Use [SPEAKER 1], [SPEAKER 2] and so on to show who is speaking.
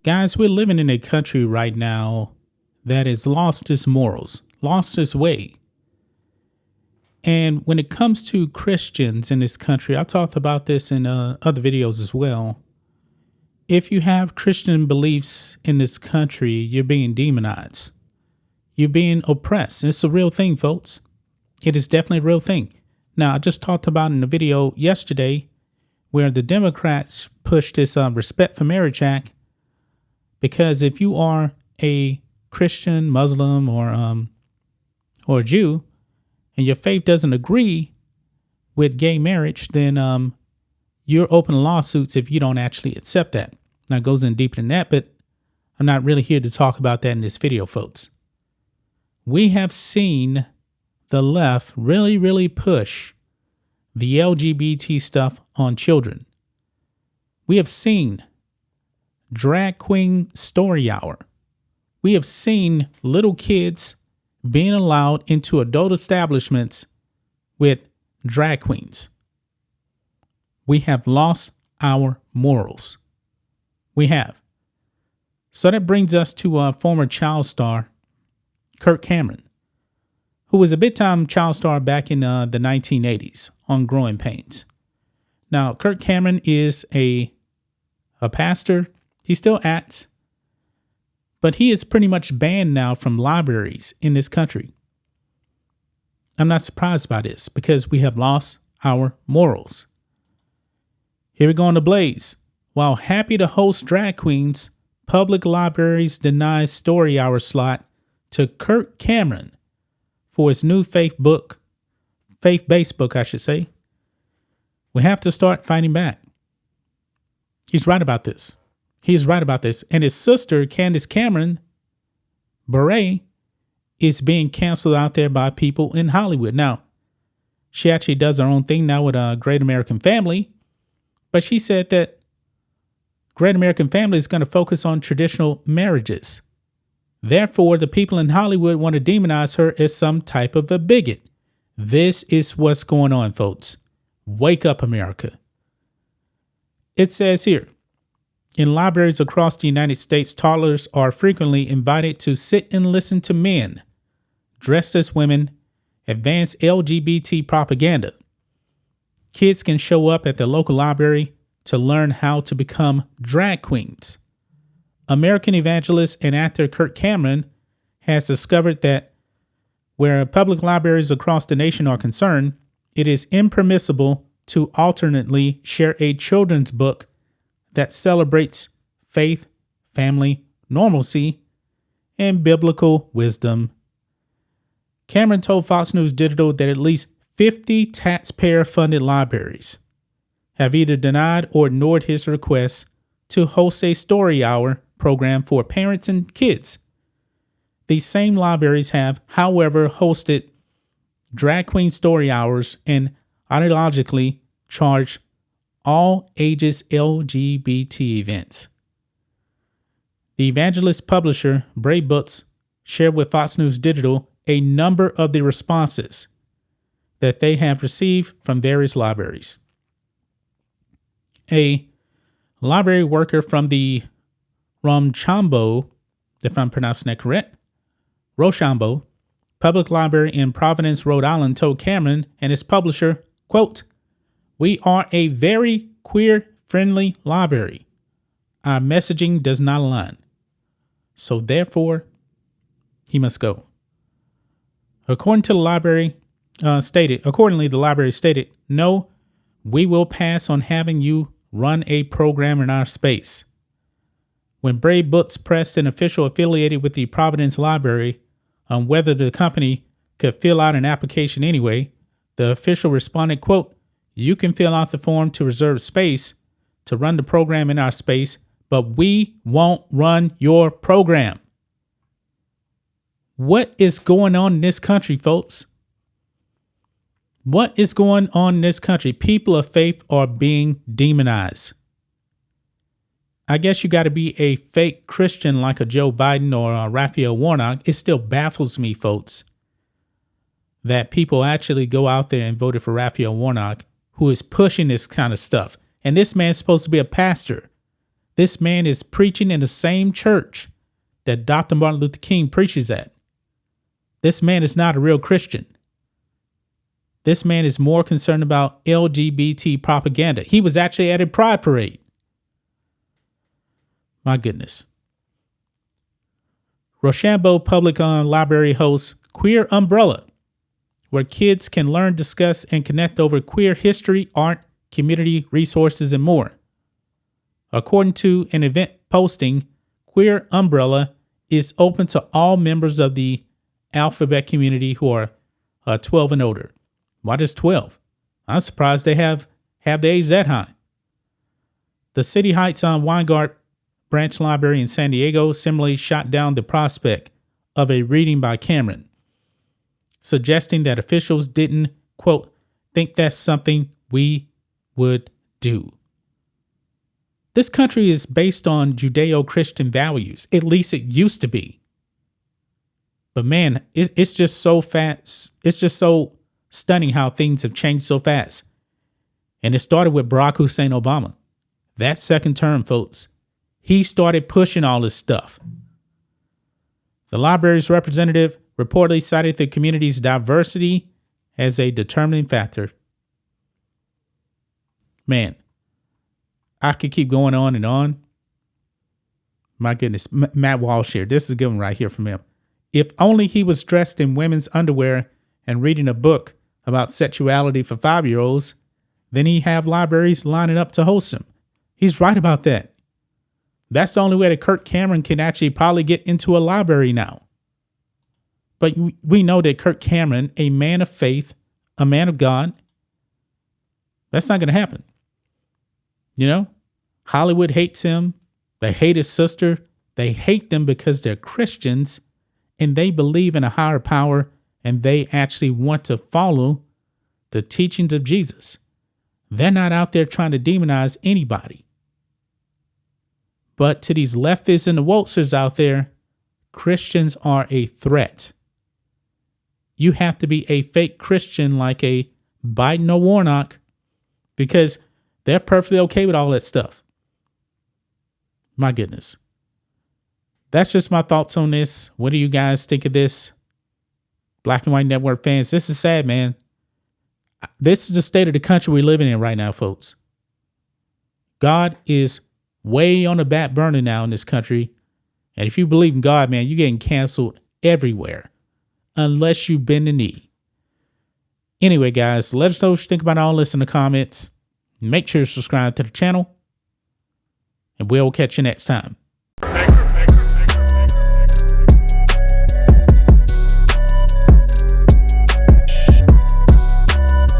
[SPEAKER 1] Guys, we're living in a country right now that has lost its morals, lost its way. And when it comes to Christians in this country, I talked about this in other videos as well. If you have Christian beliefs in this country, you're being demonized. You're being oppressed. It's a real thing, folks. It is definitely a real thing. Now, I just talked about in the video yesterday where the Democrats pushed this Respect for Marriage Act, because if you are a Christian, Muslim, or a Jew, and your faith doesn't agree with gay marriage, then you're open to lawsuits if you don't actually accept that. Now, it goes in deeper than that, but I'm not really here to talk about that in this video, folks. We have seen the left really push the LGBT stuff on children. We have seen drag queen story hour. We have seen little kids being allowed into adult establishments with drag queens. We have lost our morals. We have. So that brings us to former child star Kirk Cameron, who was a big-time child star back in the 1980s on Growing Pains. Now, Kirk Cameron is a pastor. He still acts, but he is pretty much banned now from libraries in this country. I'm not surprised by this because we have lost our morals. Here we go on the blaze. While happy to host drag queens, public libraries deny story hour slot to Kirk Cameron for his new faith-based book, I should say. We have to start fighting back. He's right about this. He's right about this. And his sister, Candace Cameron Bure, is being canceled out there by people in Hollywood. Now, she actually does her own thing now with a Great American Family. But she said that Great American Family is going to focus on traditional marriages. Therefore, the people in Hollywood want to demonize her as some type of a bigot. This is what's going on, folks. Wake up, America. It says here, in libraries across the United States, toddlers are frequently invited to sit and listen to men dressed as women advance LGBT propaganda. Kids can show up at the local library to learn how to become drag queens. American evangelist and actor Kirk Cameron has discovered that where public libraries across the nation are concerned, it is impermissible to alternately share a children's book that celebrates faith, family, normalcy, and biblical wisdom. Cameron told Fox News Digital that at least 50 taxpayer-funded libraries have either denied or ignored his request to host a story hour program for parents and kids. These same libraries have, however, hosted drag queen story hours and ideologically charged all ages LGBT events. The evangelist publisher, Brave Books, shared with Fox News Digital a number of the responses that they have received from various libraries. A library worker from the Rochambeau, if I'm pronouncing that correct, Rochambeau Public Library in Providence, Rhode Island, told Cameron and his publisher, quote, "We are a very queer-friendly library. Our messaging does not align. So therefore, he must go." Accordingly, the library stated, "No, we will pass on having you run a program in our space." When Brave Books pressed an official affiliated with the Providence Library on whether the company could fill out an application anyway, the official responded, quote, "You can fill out the form to reserve space to run the program in our space, but we won't run your program." What is going on in this country, folks? What is going on in this country? People of faith are being demonized. I guess you got to be a fake Christian like a Joe Biden or a Raphael Warnock. It still baffles me, folks, that people actually go out there and voted for Raphael Warnock, who is pushing this kind of stuff. And this man's supposed to be a pastor. This man is preaching in the same church that Dr. Martin Luther King preaches at. This man is not a real Christian. This man is more concerned about LGBT propaganda. He was actually at a pride parade. My goodness. Rochambeau Public Library hosts Queer Umbrella, where kids can learn, discuss, and connect over queer history, art, community resources, and more. According to an event posting, Queer Umbrella is open to all members of the alphabet community who are 12 and older. Why just 12? I'm surprised they have the age that high. The City Heights on Weingart Branch Library in San Diego similarly shot down the prospect of a reading by Cameron, suggesting that officials didn't, quote, think that's something we would do. This country is based on Judeo-Christian values. At least it used to be. But man, it's just so fast. It's just so stunning how things have changed so fast. And it started with Barack Hussein Obama. That second term, folks, he started pushing all this stuff. The library's representative reportedly cited the community's diversity as a determining factor. Man, I could keep going on and on. My goodness, Matt Walsh here. This is a good one right here from him. If only he was dressed in women's underwear and reading a book about sexuality for 5-year-olds, then he'd have libraries lining up to host him. He's right about that. That's the only way that Kirk Cameron can actually probably get into a library now. But we know that Kirk Cameron, a man of faith, a man of God, that's not going to happen. You know, Hollywood hates him. They hate his sister. They hate them because they're Christians and they believe in a higher power and they actually want to follow the teachings of Jesus. They're not out there trying to demonize anybody. But to these leftists and the wokesters out there, Christians are a threat. You have to be a fake Christian like a Biden or Warnock because they're perfectly okay with all that stuff. My goodness. That's just my thoughts on this. What do you guys think of this? Black and White Network fans, this is sad, man. This is the state of the country we're living in right now, folks. God is way on the back burner now in this country. And if you believe in God, man, you're getting canceled everywhere unless you bend the knee. Anyway, guys, let us know what you think about all this in the comments. Make sure to subscribe to the channel, and we'll catch you next time.